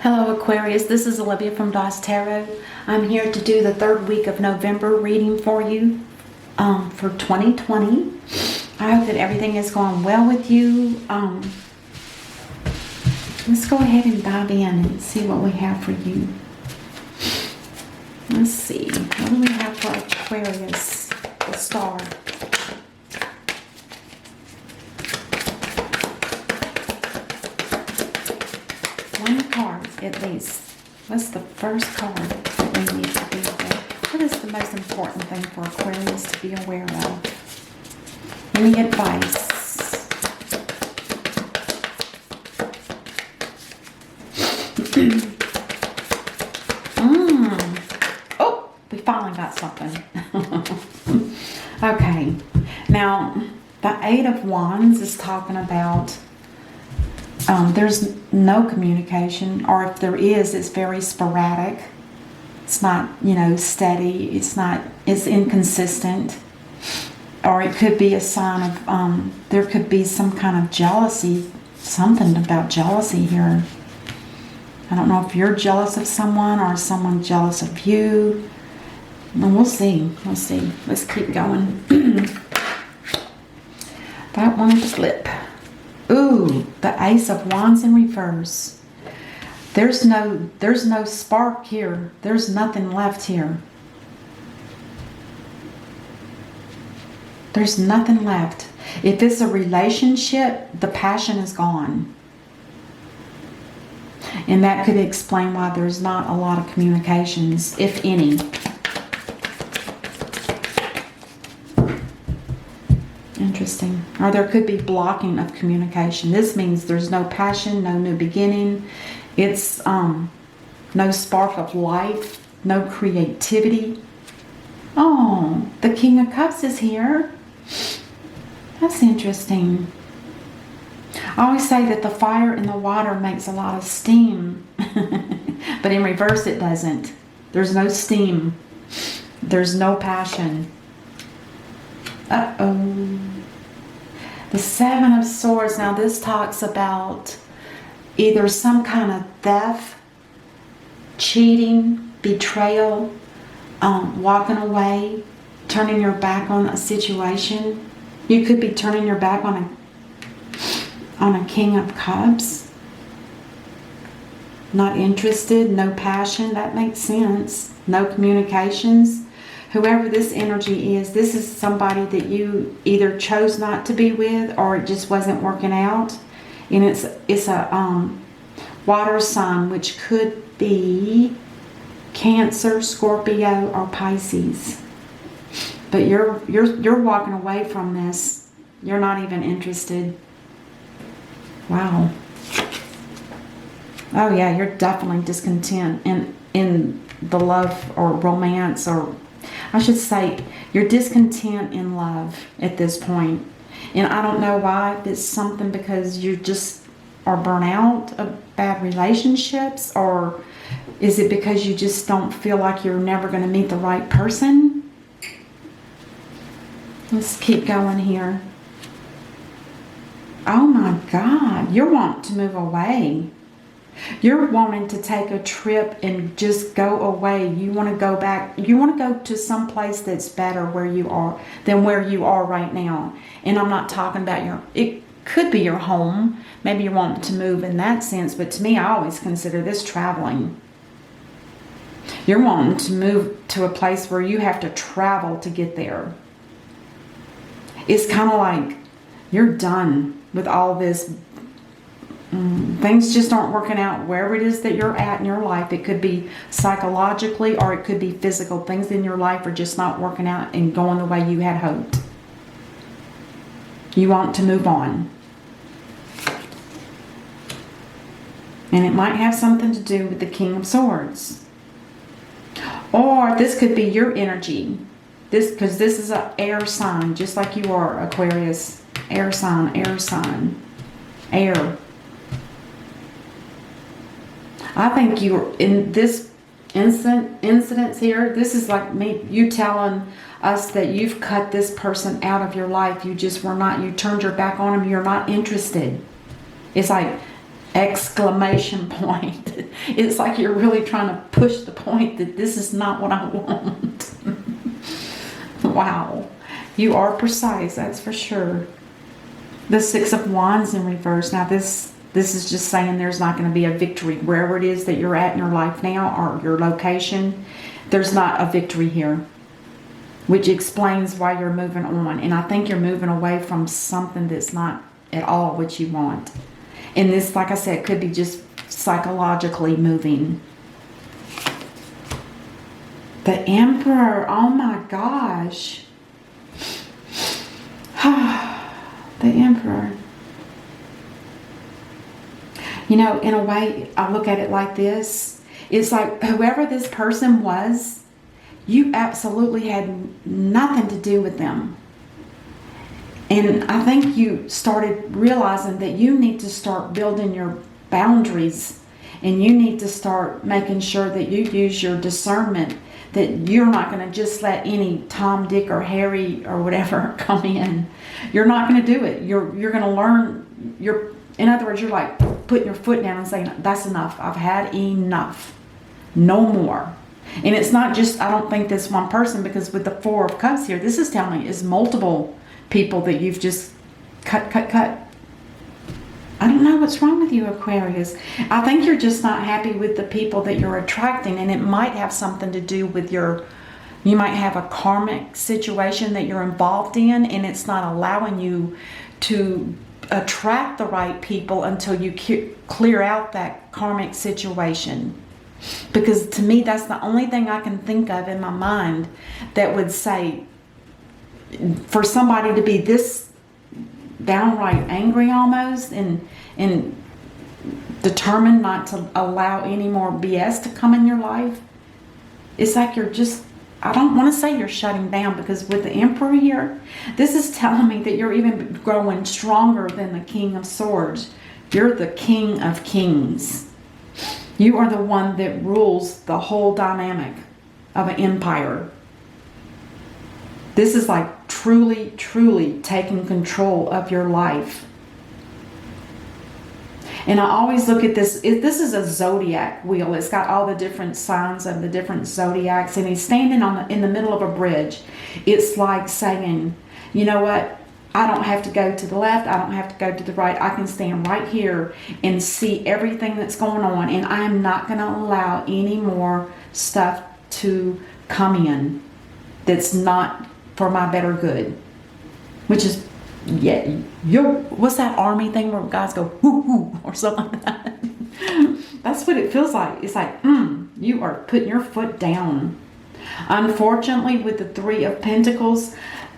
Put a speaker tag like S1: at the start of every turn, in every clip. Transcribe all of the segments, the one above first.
S1: Hello Aquarius, this is Olivia from DOS Tarot. I'm here to do the third week of November reading for you for 2020. I hope that everything is going well with you. Let's go ahead and dive in and see what we have for you. Let's see, what do we have for Aquarius? The Star. One card at least. What's the first card that we need to be aware of? What is the most important thing for Aquarius to be aware of? Any advice? Oh, we finally got something. Okay. Now, the Eight of Wands is talking about there's no communication, or if there is, it's very sporadic. It's not, steady. It's inconsistent. Or it could be a sign of, there could be some kind of jealousy, something about jealousy here. I don't know if you're jealous of someone or someone jealous of you. And we'll see. We'll see. Let's keep going. That one flip. Ooh, the Ace of Wands in reverse. There's no spark here. There's nothing left here. There's nothing left. If it's a relationship, the passion is gone. And that could explain why there's not a lot of communications, if any. Interesting. Or there could be blocking of communication. This means there's no passion, no new beginning. It's no spark of life, no creativity. Oh, the King of Cups is here. That's interesting. I always say that the fire in the water makes a lot of steam. But in reverse it doesn't. There's no steam. There's no passion. Uh-oh. The Seven of Swords. Now this talks about either some kind of theft, cheating, betrayal, walking away, turning your back on a situation. You could be turning your back on a King of Cups. Not interested, no passion. That makes sense. No communications. Whoever this energy is, this is somebody that you either chose not to be with or it just wasn't working out. And it's a water sign, which could be Cancer, Scorpio, or Pisces. But you're walking away from this. You're not even interested. Wow. Oh yeah, you're definitely discontent in the love or romance, or I should say you're discontent in love at this point. And I don't know why. It's something because you just are burnt out of bad relationships, or is it because you just don't feel like you're never going to meet the right person? Let's keep going here. Oh my God, you're wanting to move away. You're wanting to take a trip and just go away. You want to go back. You want to go to some place that's better where you are than where you are right now. And I'm not talking about it could be your home. Maybe you're wanting to move in that sense. But to me, I always consider this traveling. You're wanting to move to a place where you have to travel to get there. It's kind of like you're done with all this. Things just aren't working out wherever it is that you're at in your life. It could be psychologically or it could be physical. Things in your life are just not working out and going the way you had hoped. You want to move on. And it might have something to do with the King of Swords. Or this could be your energy. Because this is an air sign, just like you are, Aquarius. Air sign, air sign. Air. I think you're in this incidents here. This is like you telling us that you've cut this person out of your life. You just were not. You turned your back on them. You're not interested. It's like exclamation point. It's like you're really trying to push the point that this is not what I want. Wow. You are precise, that's for sure. The Six of Wands in reverse. Now this is just saying there's not going to be a victory. Wherever it is that you're at in your life now or your location, there's not a victory here. Which explains why you're moving on. And I think you're moving away from something that's not at all what you want. And this, like I said, could be just psychologically moving. The Emperor, oh my gosh. The Emperor. You know, in a way, I look at it like this. It's like whoever this person was, you absolutely had nothing to do with them. And I think you started realizing that you need to start building your boundaries, and you need to start making sure that you use your discernment, that you're not going to just let any Tom, Dick, or Harry or whatever come in. You're not going to do it. You're going to learn. In other words, you're like putting your foot down and saying, that's enough. I've had enough. No more. And it's not just, I don't think this one person, because with the Four of Cups here, this is telling me it's multiple people that you've just cut. I don't know what's wrong with you, Aquarius. I think you're just not happy with the people that you're attracting, and it might have something to do with you might have a karmic situation that you're involved in, and it's not allowing you to attract the right people until you clear out that karmic situation. Because to me, that's the only thing I can think of in my mind that would say, for somebody to be this downright angry almost and determined not to allow any more BS to come in your life, it's like you're just, I don't want to say you're shutting down, because with the Emperor here, this is telling me that you're even growing stronger than the King of Swords. You're the King of Kings. You are the one that rules the whole dynamic of an empire. This is like truly, truly taking control of your life. And I always look at this. This is a zodiac wheel. It's got all the different signs of the different zodiacs. And he's standing in the middle of a bridge. It's like saying, you know what? I don't have to go to the left. I don't have to go to the right. I can stand right here and see everything that's going on. And I am not going to allow any more stuff to come in that's not for my better good. Which is, yeah, what's that army thing where guys go, whoo, whoo, or something like that? That's what it feels like. It's like, you are putting your foot down. Unfortunately, with the Three of Pentacles,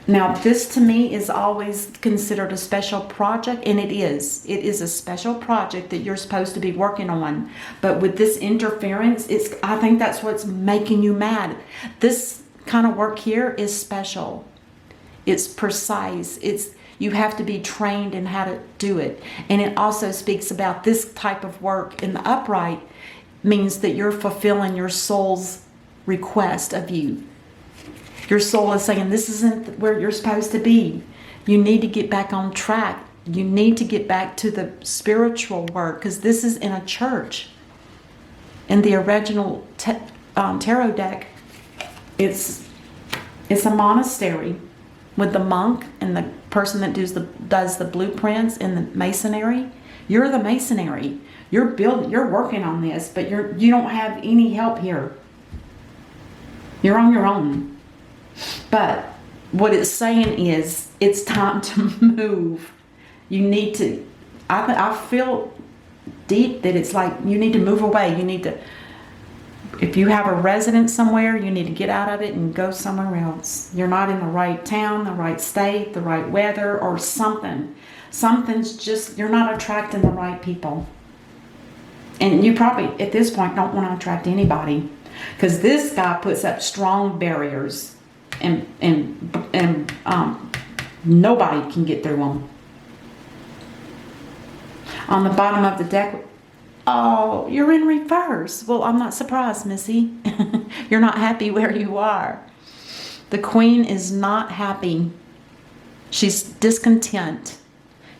S1: now this to me is always considered a special project, and it is. It is a special project that you're supposed to be working on. But with this interference, I think that's what's making you mad. This kind of work here is special. It's precise. You have to be trained in how to do it. And it also speaks about this type of work in the upright means that you're fulfilling your soul's request of you. Your soul is saying, this isn't where you're supposed to be. You need to get back on track. You need to get back to the spiritual work, because this is in a church. In the original tarot deck, it's a monastery with the monk and the person that does the blueprints and the masonry. You're the masonry. You're working on this, but you don't have any help here. You're on your own. But what it's saying is it's time to move. You need to, I feel deep that it's like you need to move away. You need to, if you have a residence somewhere, you need to get out of it and go somewhere else. You're not in the right town, the right state, the right weather, or something. Something's just, you're not attracting the right people. And you probably, at this point, don't want to attract anybody. Because this guy puts up strong barriers. And nobody can get through them. On the bottom of the deck, oh, you're in reverse. Well, I'm not surprised, Missy. You're not happy where you are. The Queen is not happy. She's discontent.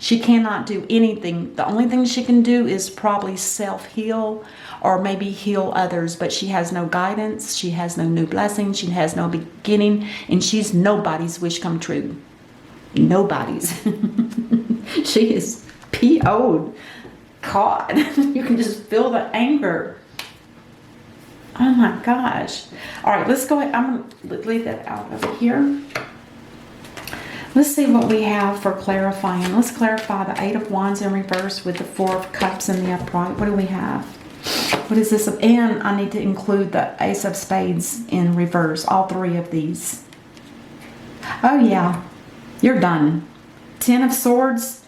S1: She cannot do anything. The only thing she can do is probably self-heal or maybe heal others, but she has no guidance. She has no new blessing. She has no beginning, and she's nobody's wish come true. Nobody's. She is PO'd. God, you can just feel the anger. Oh my gosh. All right, let's go ahead. I'm going to leave that out over here. Let's see what we have for clarifying. Let's clarify the 8 of Wands in reverse with the 4 of Cups in the upright. What do we have? What is this? And I need to include the Ace of Spades in reverse. All 3 of these. Oh yeah, you're done. 10 of Swords.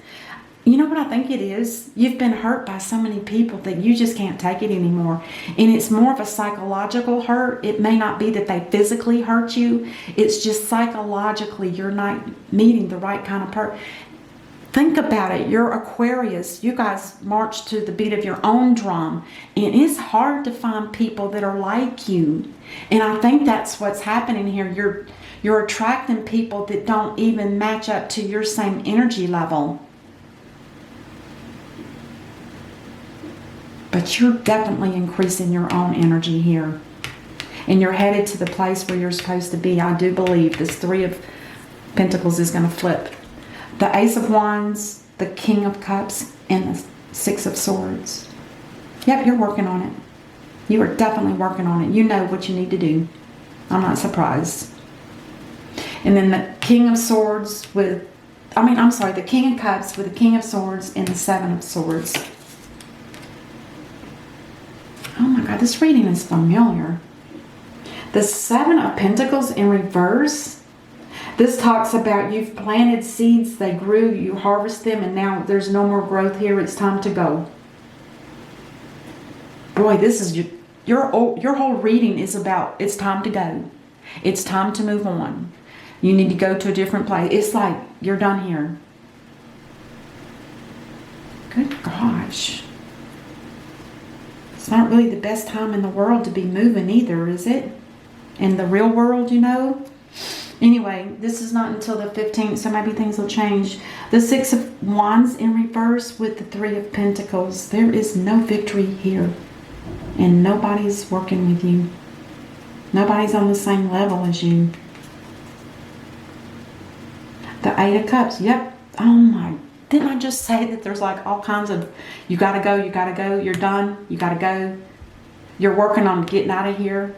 S1: You know what I think it is? You've been hurt by so many people that you just can't take it anymore. And it's more of a psychological hurt. It may not be that they physically hurt you. It's just psychologically you're not meeting the right kind of person. Think about it. You're Aquarius. You guys march to the beat of your own drum. And it's hard to find people that are like you. And I think that's what's happening here. You're attracting people that don't even match up to your same energy level. But you're definitely increasing your own energy here. And you're headed to the place where you're supposed to be. I do believe this 3 of Pentacles is going to flip. The Ace of Wands, the King of Cups, and the 6 of Swords. Yep, you're working on it. You are definitely working on it. You know what you need to do. I'm not surprised. And then the King of Swords with, the King of Cups with the King of Swords and the 7 of Swords. Oh my God, this reading is familiar. The 7 of Pentacles in reverse. This talks about you've planted seeds, they grew, you harvest them, and now there's no more growth here. It's time to go. Boy, this is your whole reading is about it's time to go. It's time to move on. You need to go to a different place. It's like you're done here. Good gosh. It's not really the best time in the world to be moving either, is it? In the real world, you know? Anyway, this is not until the 15th, so maybe things will change. The 6 of Wands in reverse with the 3 of Pentacles. There is no victory here. And nobody's working with you. Nobody's on the same level as you. The 8 of Cups. Yep. Oh my. Didn't I just say that there's like all kinds of, you gotta go, you're done, you gotta go. You're working on getting out of here.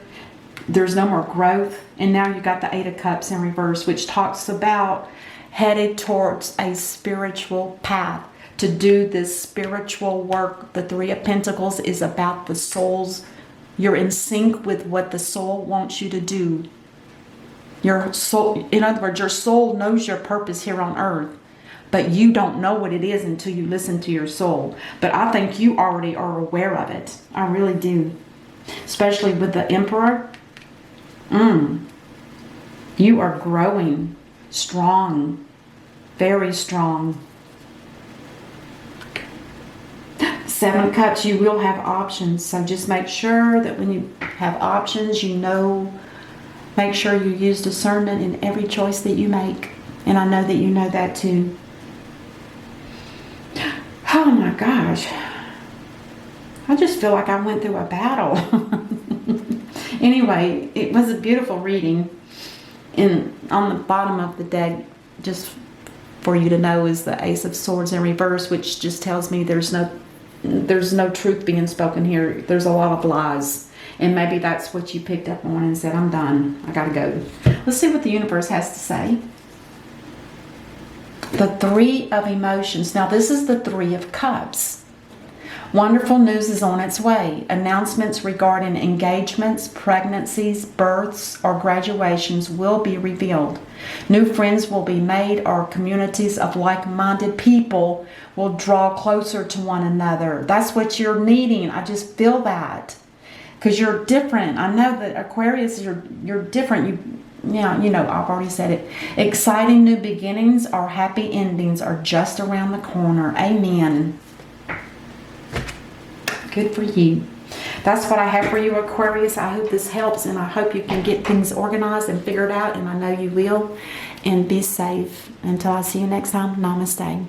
S1: There's no more growth. And now you got the 8 of Cups in reverse, which talks about headed towards a spiritual path. To do this spiritual work. The 3 of Pentacles is about the soul's. You're in sync with what the soul wants you to do. Your soul, in other words, your soul knows your purpose here on earth. But you don't know what it is until you listen to your soul. But I think you already are aware of it. I really do. Especially with the Emperor. You are growing strong. Very strong. 7 of Cups, you will have options. So just make sure that when you have options, you know, make sure you use discernment in every choice that you make. And I know that you know that too. Oh my gosh. I just feel like I went through a battle. Anyway, it was a beautiful reading. And on the bottom of the deck, just for you to know, is the Ace of Swords in reverse, which just tells me there's no truth being spoken here. There's a lot of lies. And maybe that's what you picked up on and said, I'm done. I gotta go. Let's see what the universe has to say. The 3 of Emotions. Now this is the 3 of Cups. Wonderful news is on its way. Announcements regarding engagements, pregnancies, births, or graduations will be revealed. New friends will be made, or communities of like-minded people will draw closer to one another. That's what you're needing. I just feel that. Because you're different. I know that Aquarius, you're different. You know, I've already said it. Exciting new beginnings or happy endings are just around the corner. Amen. Good for you. That's what I have for you, Aquarius. I hope this helps, and I hope you can get things organized and figured out, and I know you will. And be safe. Until I see you next time, namaste.